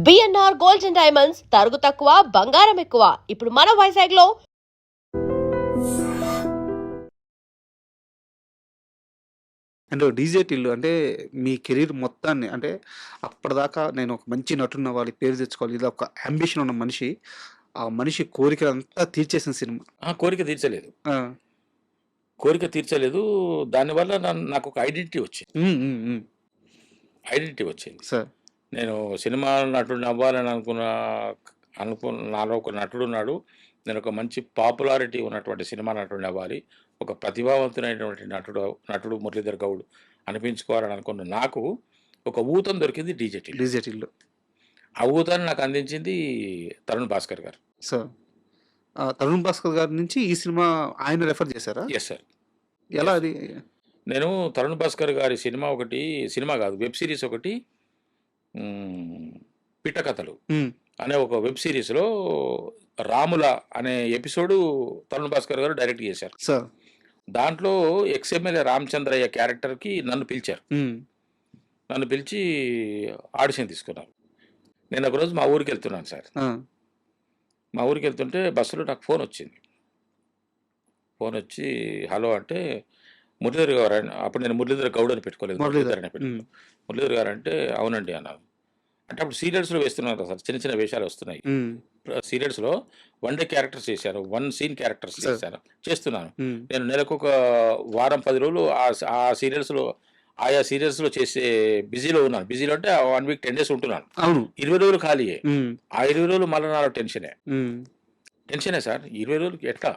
BNR gold and diamonds తరుగు తక్కువ బంగారం ఎక్కువ. ఇప్పుడు మన వైజాగ్ లో అంటే డీజేటీలు అంటే మీ కెరీర్ మొత్తాన్ని అంటే అప్పటిదాకా నేను ఒక మంచి నటుడినవ్వాలి, పేరు తెచ్చుకోవాలి. ఇలా ఒక యాంబిషన్ ఉన్న మనిషి, ఆ మనిషి కోరికలంతా తీర్చేసిన సినిమా. కోరిక తీర్చలేదు. ఆ! కోరిక తీర్చలేదు. దానివల్ల నాకు ఒక ఐడెంటిటీ వచ్చింది. హ్మ్. హ్మ్. హ్మ్. ఐడెంటిటీ వచ్చింది. సార్. నేను సినిమా నటుడిని అవ్వాలని నాలో ఒక నటుడున్నాడు. నేను ఒక మంచి పాపులారిటీ ఉన్నటువంటి సినిమా నటుడిని అవ్వాలి. ఒక ప్రతిభావంతుడైనటువంటి నటుడు మురళీధర్ గౌడ్ అనిపించుకోవాలని అనుకున్న నాకు ఒక ఊతం దొరికింది డీజేటీలో. డీజేటీలో. ఆ ఊతాన్ని నాకు అందించింది తరుణ్ భాస్కర్ గారు. సార్. తరుణ్ భాస్కర్ గారి నుంచి ఈ సినిమా ఆయన రిఫర్ చేశారా? Yes sir. ఎలా యెస్. అది? నేను తరుణ్ భాస్కర్ గారి సినిమా కాదు, వెబ్ సిరీస్ ఒకటి, 'పిట్టకథలు' హ్మ్. అనే ఒక వెబ్ సిరీస్‌లో 'రాముల' అనే ఎపిసోడు తరుణ్ భాస్కర్ గారు డైరెక్ట్ చేశారు. సార్. దాంట్లో ఎక్స్ఎమ్మెల్యే రామచంద్రయ్య క్యారెక్టర్‌కి నన్ను పిలిచారు. హ్మ్. నన్ను పిలిచి ఆడిషన్ తీసుకున్నారు. నేను ఒకరోజు మా ఊరికెళ్తున్నాను సార్. ఆ! మా ఊరికెళ్తుంటే బస్సులో నాకు ఫోనొచ్చింది. ఫోనొచ్చి హలో అంటే, మురళీధర్ గారు అప్పుడు నేను మురళీధర్ గౌడ్ అని పెట్టుకోలేదు. మురళీధర్ అనే హ్మ్. పెట్టుకున్నాను. మురళీధర్ గారు అంటే, అవునండి అన్నాను. అంటే అప్పుడు సీరియల్స్‌లో వేస్తున్నారు కదా సార్, చిన్న చిన్న వేషాలు వస్తున్నాయి. హ్మ్. సీరియల్స్‌లో వన్ డే క్యారెక్టర్స్ చేశాను. One scene characters sir. చేస్తున్నాను. హ్మ్. నేను నెలకొక వారం 10 రోజులు ఆ సీరియల్స్‌లో ఆయా సీరియల్స్‌లో చేసే బిజీలో ఉన్నాను. బిజీలో అంటే 1 వీక్ 10 డేస్ ఉంటున్నాను. అవును. 20 రోజులు ఖాళీయే. హ్మ్. ఆ 20 రోజులు మళ్ళా నాలో టెన్షనే. హ్మ్. టెన్షనే సార్. 20 రోజులకి ఎట్లా?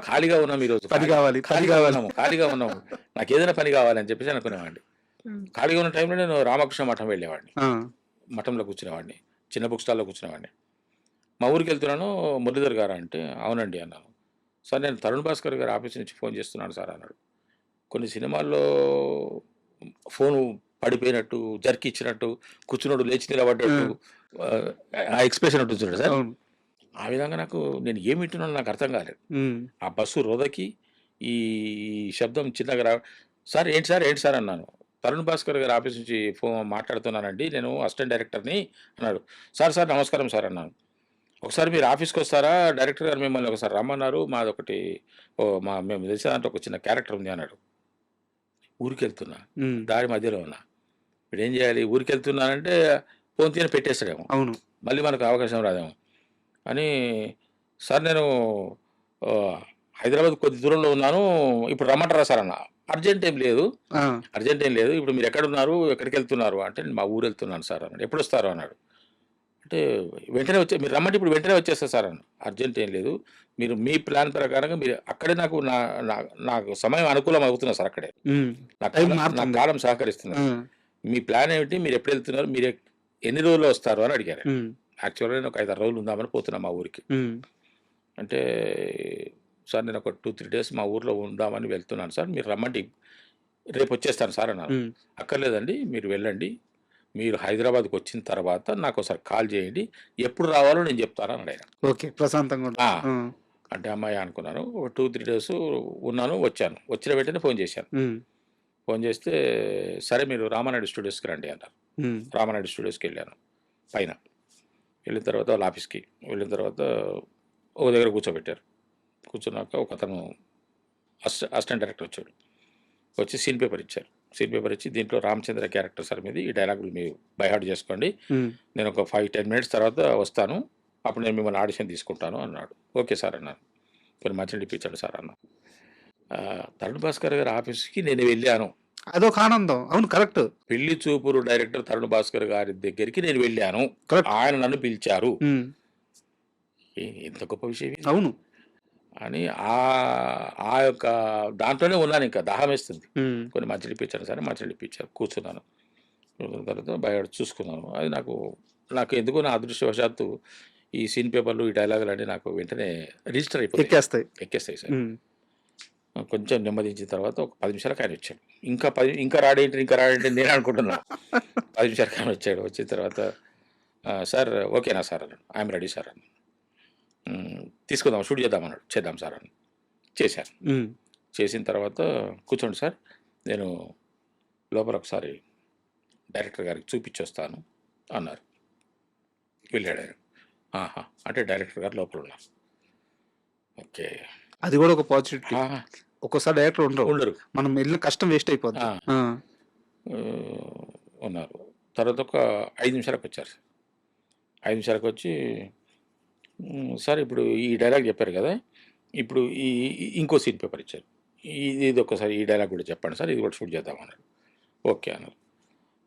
ఖాళీగా ఉన్నాం ఈరోజు. పని కావాలి. పని ఖాళీగా కావాలి. ఉన్నాము. ఖాళీగా ఉన్నాము. నాకేదైనా పని కావాలని చెప్పేసి అనుకునేవాడిని. హ్మ్. ఖాళీగా ఉన్న టైంలో నేను రామకృష్ణ మఠం వెళ్ళేవాడిని. ఆ! మఠంలో కూర్చునేవాడిని. చిన్న బుక్ స్టాల్‌లో కూర్చునేవాడిని. మా ఊరికెళ్తున్నాను, మురళీధర్ గారా అంటే, అవునండి అన్నాను. సార్ నేను తరుణ్ భాస్కర్ గారి ఆఫీస్ నుంచి ఫోన్ చేస్తున్నాను సార్ అన్నాడు. కొన్ని సినిమాల్లో ఫోను పడిపోయినట్టు, జర్క్ ఇచ్చినట్టు, కూర్చున్నోడు లేచి నిలబడ్డట్టు, ఆ! ఆ ఎక్స్‌ప్రెషన్ ఉంటుంది చూడండి సార్. అవును. ఆ విధంగా నేను ఏమి వింటున్నానో నాకు అర్థం కాలేదు. హ్మ్. ఆ బస్సు రోదకి ఈ శబ్దం చిన్నగా సార్ ఏంటి సార్? ఏంటి సార్? అన్నాను. తరుణ్ భాస్కర్ గారి ఆఫీస్ నుంచి మాట్లాడుతున్నానండి. నేను అసిస్టెంట్ డైరెక్టర్‌ని అన్నాడు. సార్ నమస్కారం సార్ అన్నాను. ఒకసారి మీరు ఆఫీస్‌కొస్తారా? డైరెక్టర్ గారు మిమ్మల్ని ఒకసారి రమ్మన్నారు. మాదొకటి మేము తెలిసిన దాంట్లో ఒక చిన్న క్యారెక్టర్ ఉంది అన్నాడు. ఊరికెళ్తున్నా. హ్మ్. దారి మధ్యలో ఉన్నా. ఇప్పుడేం చేయాలి? ఊరికెళ్తున్నానంటే ఫోన్ తీయని పెట్టేస్తాడేమో. అవును. మళ్ళీ మనకు అవకాశం రాదేమో అని, సార్ నేను హైదరాబాద్ కొద్ది దూరంలో ఉన్నాను. ఇప్పుడు రమ్మంటారా సార్ అన్నా. అర్జెంట్ ఏం లేదు. ఆ! అర్జెంట్ ఏం లేదు. ఇప్పుడు మీరెక్కడున్నారు? ఎక్కడికెళ్తున్నారు? అంటే నేను మా ఊరెళ్తున్నాను సార్ అన్నాడు. ఎప్పుడొస్తారు? అన్నాడు. అంటే వెంటనే మీరు రమ్మంటే ఇప్పుడు వెంటనే వచ్చేస్తా సార్ అన్నా. అర్జెంట్ ఏం లేదు. మీరు మీ ప్లాన్ ప్రకారంగా మీరు అక్కడే నాకు నా నా నాకు సమయం అనుకూలం అవుతున్నది సార్ అక్కడే. హ్మ్. నా టైం కాలం నా మారుతుంది. కాలం ఆ! సహకరిస్తున్నది. మీ ప్లాన్ ఏమిటి? మీరెప్పుడెళ్తున్నారు? ఎన్ని రోజుల్లో వస్తారు? అని అడిగారు. హ్మ్. యాక్చువల్‌గా నేను ఒక 5, 6 రోజులు ఉందామని పోతున్నా మా ఊరికి. హ్మ్. అంటే, సార్ నేను ఒక 2, 3 డేస్ మా ఊర్లో ఉందామని వెళ్తున్నాను సార్. మీరు రమ్మంటే రేపొచ్చేస్తాను సార్ అన్నారు. హ్మ్. అక్కర్లేదండి మీరు వెళ్ళండి. మీరు హైదరాబాద్‌కొచ్చిన తర్వాత నాకోసారి కాల్ చేయండి. ఎప్పుడు రావాలో నేను చెప్తాను అన్నాడాయన. ఓకే. ప్రశాంతంగా ఆ! ఉండొచ్చు. ఆ! అంటే హమ్మయ్య! అనుకున్నాను. ఒక 2, 3 డేస్ ఉన్నాను, వచ్చాను. వచ్చిన వెంటనే ఫోన్ చేశాను. హ్మ్. ఫోన్ చేస్తే, సరే మీరు రామానాయుడు స్టూడియోస్‌కి రండి అన్నారు. హ్మ్. రామానాయుడు స్టూడియోస్‌కెళ్ళాను పైన. వెళ్ళిన తర్వాత వాళ్ళ ఆఫీస్‌కి. వెళ్ళిన తర్వాత ఒక దగ్గర కూర్చోబెట్టారు. కూర్చున్నాక ఒకతను అసిస్టెంట్ డైరెక్టర్ వచ్చాడు. వచ్చి సీన్ పేపర్ ఇచ్చారు. సీన్ పేపర్ ఇచ్చి దీంట్లో రామచంద్ర క్యారెక్టర్ సార్ మీది. ఈ డైలాగులు మీరు బై హార్ట్ చేసుకోండి. హ్మ్. నేను ఒక 5, 10 మినిట్స్ తర్వాత వస్తాను. అప్పుడు నేను మిమ్మల్ని ఆడిషన్ తీసుకుంటాను అన్నాడు. ఓకే సార్ అన్నాను. కొన్ని మంచినీళ్ళు ఇప్పించండి సార్ అన్నా. తరుణ్ భాస్కర్ గారి ఆఫీస్‌కి నేను వెళ్ళాను. అదొక ఆనందం. అవును. కరెక్ట్. పెళ్లి చూపులు డైరెక్టర్ తరుణ్ భాస్కర్ గారి దగ్గరికి నేను వెళ్ళాను. కరెక్ట్. ఆయన నన్ను పిలిచారు. హ్మ్. ఎంత గొప్ప విషయం ఇది. అవును. అని ఆ యొక్క దాంట్లోనే ఉన్నానింక. దాహమేస్తుంది. హ్మ్. కొన్ని మంచినీళ్ళు ఇప్పించండి సార్. మంచినీళ్ళు ఇప్పించారు. కూర్చున్నాను. కూర్చున్న తర్వాత బయట చూసుకున్నాను. అది నాకు ఎందుకో నా అదృష్టవశాత్తు ఈ సీన్ పేపర్‌లు, ఈ డైలాగులన్నీ నాకు వెంటనే రిజిస్టర్ అయిపోతాయి. ఎక్కేస్తాయి. ఎక్కేస్తాయి సార్. హ్మ్. కొంచెం నెమ్మదించిన తర్వాత ఒక 10 నిమిషాలకి ఆయనొచ్చాడు. ఇంకా రాడేంటి నేను అనుకుంటున్నా. 10 నిమిషాలకి ఆయనొచ్చాడు. వచ్చిన తర్వాత సార్ ఓకేనా సార్ అన్నాడు. ఐయామ్ రెడీ సార్ అన్నాను. తీసుకుందాం, షూట్ చేద్దాం అన్నాడు. చేద్దాం సార్ అని. చేశాను. హ్మ్. చేసిన తర్వాత కూర్చోండి సార్. నేను లోపల ఒకసారి డైరెక్టర్ గారికి చూపించొస్తాను అన్నారు. వెళ్ళాడు ఆయన. ఆహా! అంటే డైరెక్టర్ గారు లోపల ఉన్నారు. ఓకే. అది కూడా ఒక పాజిటివిటీ. ఆహా! ఒక్కోసారి డైరెక్టర్ ఉండరు. ఉండరు. మనం వెళ్ళిన కష్టం వేస్ట్ అయిపోద్ది. ఆ! ఆ! ఆహ్, ఉన్నారు. తర్వాత ఒక 5 నిమిషాలకొచ్చారు సార్. 5 నిమిషాలకొచ్చి సార్ ఇప్పుడు ఈ డైలాగ్ చెప్పారు కదా! ఇప్పుడు ఇంకో సీన్ పేపర్ ఇచ్చారు. ఇది ఒక్కసారి ఈ డైలాగ్ కూడా చెప్పండి సార్. ఇది కూడా షూట్ చేద్దాం అన్నారు. ఓకే అన్నారు.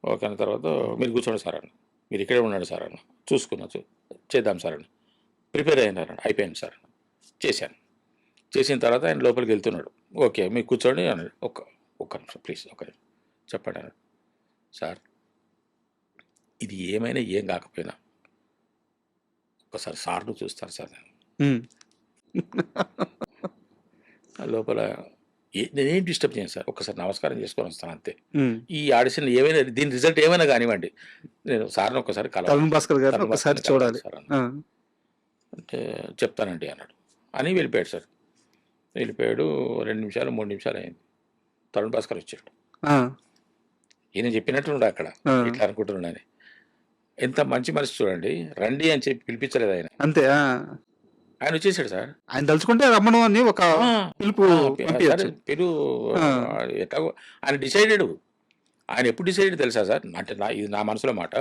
ఓకే అన్న తర్వాత మీరు కూర్చోండి సార్ అన్నా. మీరు ఇక్కడే ఉండండి సార్ అన్నా. చూసుకున్నా చేద్దాం సార్ అన్నా. ప్రిపేర్ అయ్యారన్న. అయిపోయింది సార్ అన్నా. చేశాను. చేసిన తర్వాత ఆయన లోపలికి వెళ్తున్నాడు. ఓకే. మీరు కూర్చోండి అన్నాడు. ఒక్క నిమిషం ప్లీజ్ ఒక్క నిమిషం చెప్పండి అన్నాడు. సార్ ఇది ఏమైనా ఏం కాకపోయినా ఒక్కసారి సార్‌ను చూస్తాను సార్ నేను. హ్మ్. లోపల నేనేం డిస్టర్బ్ చేయను సార్. ఒక్కసారి నమస్కారం చేసుకొని వస్తాను అంతే. హ్మ్. ఈ ఆడిషన్ ఏమైనా దీని రిజల్ట్ ఏమైనా కానివ్వండి. నేను సార్‌ని ఒక్కసారి కలవాలి. తరుణ్ భాస్కర్ గారిని తరుణ్ ఒకసారి భాస్కర్‌ని కలవాలి చూడాలి. సార్ అన్నా. ఆ! అంటే చెప్తానండి అన్నాడు. అని వెళ్ళిపోయాడు సార్. వెళ్ళిపోయాడు. 2 నిమిషాలు, 3 నిమిషాలు అయింది. తరుణ్ భాస్కర్ వచ్చాడు. ఆ! ఈయన చెప్పినట్టున్నాడు అక్కడ. ఆ! ఇట్లా అనుకుంటున్నాడని. ఎంత మంచి మనిషి చూడండి. రండి అని చెప్పి పిలిపించలేదు ఆయన. అంతే. ఆ! ఆయన వచ్చేసాడు సార్. ఆయన తలుచుకుంటే రమ్మను అని ఒక ఆ! పిలుపు సరే పంపియచ్చు. పిలువు ఆ! ఎట్లాగో ఆయన డిసైడెడ్. ఆయన ఎప్పుడు డిసైడెడ్ తెలుసా సార్? అంటే ఇది నా మనసులో మాట.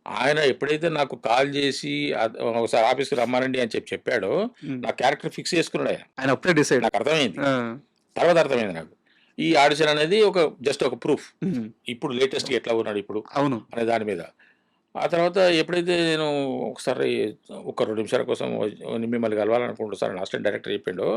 ఆయన ఎప్పుడైతే నాకు కాల్ చేసి ఒకసారి ఆఫీస్‌కి రమ్మనండి అని చెప్పాడో, హ్మ్. నా క్యారెక్టర్ ఫిక్స్ చేసుకున్నాడు ఆయన. ఆయన అప్పుడే డిసైడ్. నాకు అర్థమైంది. ఆ! తర్వాత అర్థమైంది నాకు. ఈ ఆడిషన్ అనేది జస్ట్ ఒక ప్రూఫ్. హ్మ్. ఇప్పుడు లేటెస్ట్‌గా ఎట్లా ఉన్నాడు ఇప్పుడు అవును. అనే దాని మీద. ఆ తర్వాత ఎప్పుడైతే నేను ఒకసారి ఒక 2 నిమిషాల కోసం మిమ్మల్ని కలవాలనుకుంటున్నా సార్ అని అసిస్టెంట్ డైరెక్టర్ చెప్పిండో,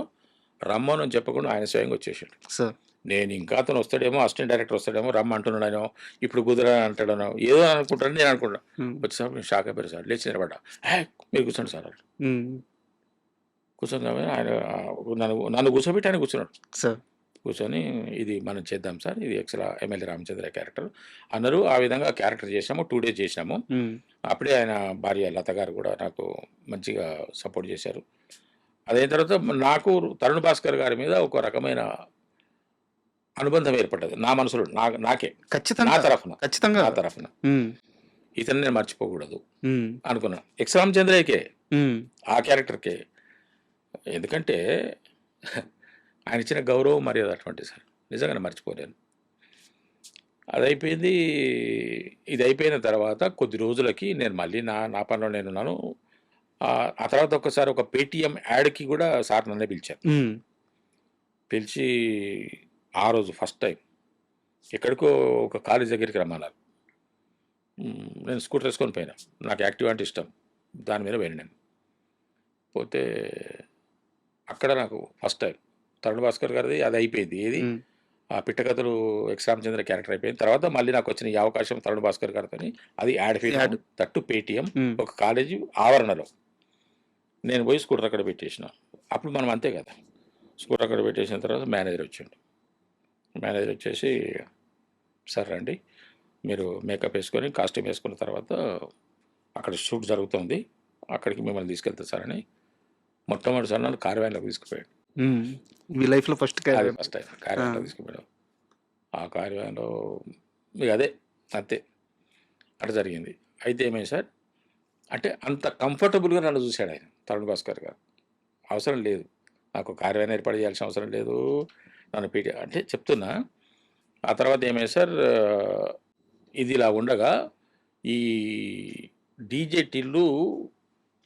రమ్మని చెప్పకుండా ఆయన స్వయంగా వచ్చేసాడు. సార్. నేను ఇంకా అతను వస్తాడేమో, అసిస్టెంట్ డైరెక్టర్ వస్తాడేమో, రమ్మంటున్నాడేమో, ఇప్పుడు కుదరని అంటాడనో, ఏదో అనుకుంటానని నేను అనుకున్నా. హ్మ్. వచ్చేసరికి నేను షాక్ అయిపోయాను సార్. లేచి నిలబడ్డా. "హే! మీరు కూర్చోండి సార్" అన్నాడు. హ్మ్. కూర్చోగానే ఆయన నన్ను కూర్చోబెట్టి ఆయన కూర్చున్నాడు. సార్. కూర్చొని ఇది మనం చేద్దాం సార్. ఇది ఎమ్మెల్యే రామచంద్ర క్యారెక్టర్ అన్నారు. ఆ విధంగా క్యారెక్టర్ చేసాము. 2 డేస్ చేసినాము. హ్మ్. అప్పుడే ఆయన భార్య లత గారు కూడా నాకు మంచిగా సపోర్ట్ చేశారు. అదైన తర్వాత నాకు తరుణ్ భాస్కర్ గారి మీద ఒక రకమైన అనుబంధం ఏర్పడ్డది. నా మనసులో నాకే. నా ఖచ్చితంగా. తరఫున. ఖచ్చితంగా. నా తరఫున. హ్మ్. ఇతన్ని నేను మర్చిపోకూడదు హ్మ్. అనుకున్నా. ఎక్స్ రామచంద్రయ్యకే. హ్మ్. ఆ క్యారెక్టర్‌కే. ఎందుకంటే ఆయన ఇచ్చిన గౌరవం, మర్యాద అటువంటిది సార్. నిజంగానే మర్చిపోలేను. అదయిపోయింది. ఇది అయిపోయిన తర్వాత కొద్ది రోజులకి నేను మళ్ళీ నా పనిలో నేనున్నాను. ఆ తర్వాత ఒక్కసారి ఒక పేటీఎం యాడ్‌కి కూడా సార్ నన్నే పిలిచారు. హ్మ్. పిలిచి ఆ రోజు ఫస్ట్ టైమ్ ఎక్కడికో ఒక కాలేజ్ దగ్గరికి రమ్మన్నారు. నేను స్కూటర్ ఏసుకొని పోయినా. నాకు యాక్టివా అంటే ఇష్టం. దాని మీద పోయాను నేను. పోతే అక్కడ నాకు ఫస్ట్ టైమ్ తరుణ్ భాస్కర్ గారిది అది అయిపోయింది. ఏది హ్మ్. ఆ పిట్టకథలు ఎక్స్ రామచంద్ర క్యారెక్టర్ అయిపోయింది. తర్వాత మళ్ళీ నాకొచ్చిన ఈ అవకాశం తరుణ్ భాస్కర్ గారితోని అది ad film. Add. That Paytm హ్మ్. ఒక కాలేజీ ఆవరణలో. నేను పోయి స్కూటర్ అక్కడ పెట్టేసిన. అప్పుడు మనం అంతే కదా! స్కూటర్ అక్కడ పెట్టేసిన తర్వాత మేనేజర్ వచ్చిండు. మేనేజర్ వచ్చేసి "సార్ రండి. మీరు మేకప్ ఏసుకొని, కాస్ట్యూమ్ ఏసుకున్న తర్వాత అక్కడ షూట్ జరుగుతుంది. అక్కడికి మిమ్మల్ని తీసుకెళ్తా సార్" అని మొట్టమొదటిసారి నన్ను కార్ వ్యాన్‌లోకి తీసుకుపోయాడు. హ్మ్. మీ లైఫ్‌లో ఫస్ట్ అది క్యారియర్. ఫస్ట్ టైమ్ కార్ ఆ! వ్యాన్‌లో తీసుకుపోయాడు. ఆ కార్ వ్యాన్‌లో ఇగ అదే అంతే. అట్లా జరిగింది. అయితే ఏమైంది సార్, అంటే అంత కంఫర్టబుల్‌గా నన్ను చూసాడాయన తరుణ్ భాస్కర్ గారు. అవసరం లేదు. నాకు కార్ వ్యాన్ ఏర్పాటు చేయాల్సిన అవసరం లేదు. నన్ను అంటే చెప్తున్నా. ఆ తర్వాత ఏమైంది సార్, ఇది ఇలా ఉండగా ఈ డీజే టిల్లు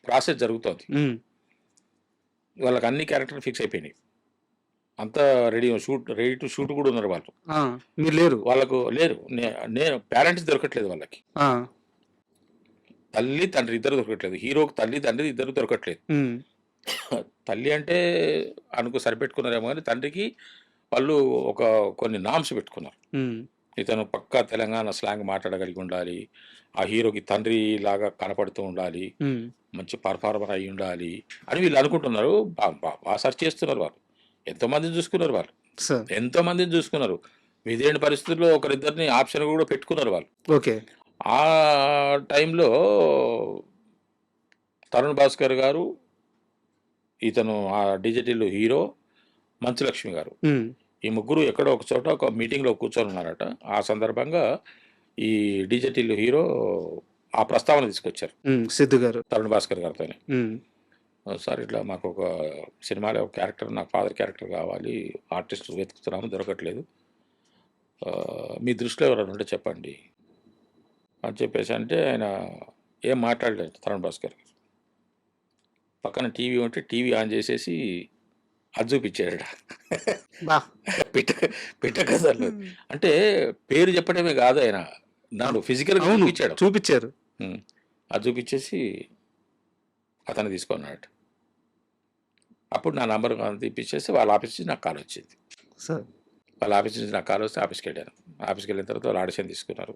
ప్రాసెస్ జరుగుతోంది. హ్మ్. వాళ్ళకి అన్ని క్యారెక్టర్‌లు ఫిక్స్ అయిపోయినాయి. అంతా రెడీ టు షూట్ కూడా ఉన్నారు వాళ్ళు. ఆ! మీరు లేరు. వాళ్ళకు లేరు. నేను పేరెంట్స్ దొరకట్లేదు వాళ్ళకి. ఆ! తల్లి, తండ్రి ఇద్దరు దొరకట్లేదు. హీరోకి తల్లి, తండ్రి ఇద్దరు దొరకట్లేదు. హ్మ్. తల్లి అంటే సరిపెట్టుకున్నారేమో గానీ, తండ్రికి వాళ్ళు కొన్ని నార్మ్స్ పెట్టుకున్నారు. హ్మ్. ఇతను పక్కా తెలంగాణ స్లాంగ్ మాట్లాడగలిగి ఉండాలి. ఆ హీరోకి తండ్రిలాగా కనపడుతూ ఉండాలి. హ్మ్. మంచి పర్ఫార్మర్ అయ్యి ఉండాలి అని వీళ్ళు అనుకుంటున్నారు. సెర్చ్ చేస్తున్నారు వాళ్ళు. ఎంతోమందిని చూసుకున్నారు వాళ్ళు. సార్. ఎంతోమందిని చూసుకున్నారు. విధిలేని పరిస్థితుల్లో ఒకరిద్దరిని ఆప్షన్ కూడా పెట్టుకున్నారు వాళ్ళు. ఓకే. ఆ టైంలో తరుణ్ భాస్కర్ గారు, ఇతను ఆ డిజిటల్ హీరో మంచులక్ష్మి గారు. హ్మ్. ఈ ముగ్గురు ఎక్కడో ఒక చోట ఒక మీటింగ్‌లో కూర్చొని ఉన్నారట. ఆ సందర్భంగా ఈ డిజిటల్ హీరో ఆ ప్రస్తావన తీసుకొచ్చారు సిద్ధు గారు. తరుణ్ భాస్కర్ గారితోని. హ్మ్. సార్ ఇట్లా మాకు ఒక సినిమాలో ఒక క్యారెక్టర్, నాకు ఫాదర్ క్యారెక్టర్ కావాలి, ఆర్టిస్ట్ వెతుకుతున్నాము, దొరకట్లేదు. మీ దృష్టిలో ఎవరైనా ఉంటే చెప్పండి అని చెప్పేసి అంటే ఆయన ఏం మాట్లాడలేదు తరుణ్ భాస్కర్ గారు. పక్కన టీవీ ఉంటే టీవీ ఆన్ చేసేసి అది చూపించాడు. బా! పిట్ట పిట్ట కథలు. అంటే పేరు చెప్పడమే కాదు ఆయన నన్ను ఫిజికల్‌గా అవును. చూపించాడు. చూపిచ్చారు. అది చూపించేసి అతన్ని తీసుకున్నాడు. అప్పుడు నా నంబర్ తీపిచ్చేసి వాళ్ళ ఆఫీస్ నుంచి నాకు కాల్ వచ్చింది. సార్. వాళ్ళ ఆఫీస్ నుంచి నాకు కాల్ వస్తే ఆఫీస్‌కి వెళ్ళాను. ఆఫీస్‌కి వెళ్ళిన తర్వాత వాళ్ళు ఆడిషన్ తీసుకున్నారు.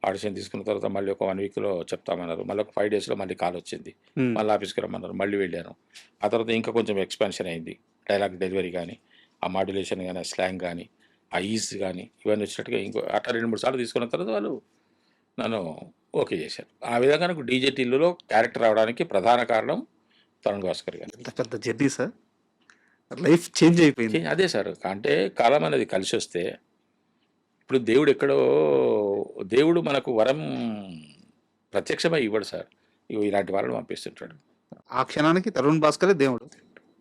ఆడిషన్ తీసుకున్న తర్వాత మళ్ళీ ఒక 1 వీక్‌లో చెప్తామన్నారు. మళ్ళీ ఒక 5 డేస్‌లో మళ్ళీ కాల్ వచ్చింది. హ్మ్. మళ్ళీ ఆఫీస్‌కి రమ్మన్నారు. మళ్ళీ వెళ్ళాను. ఆ తర్వాత ఇంకా కొంచెం ఎక్స్‌పాన్షన్ అయింది. డైలాగ్ డెలివరీ గానీ, ఆ మాడ్యులేషన్ గానీ, ఆ స్లాంగ్ గానీ, ఆ ఈజ్ గానీ ఇవన్నీ వచ్చినట్టుగా అట్లా 2, 3 సార్లు తీసుకున్న తర్వాత వాళ్ళు నన్ను ఓకే చేశారు. ఆ విధంగా నాకు డీజే టిల్లులో క్యారెక్టర్ రావడానికి ప్రధాన కారణం తరుణ్ భాస్కర్ గారు. ఎంత పెద్ద జర్నీ సార్. లైఫ్ చేంజ్ అయిపోయింది. అదే సార్. అంటే కాలం అనేది కలిసొస్తే ఇప్పుడు దేవుడు మనకు వరం ప్రత్యక్షమై ఇవ్వడు సార్. ఇగో ఇలాంటి వాళ్ళని పంపిస్తుంటాడు. ఆ క్షణానికి తరుణ్ భాస్కరే దేవుడు.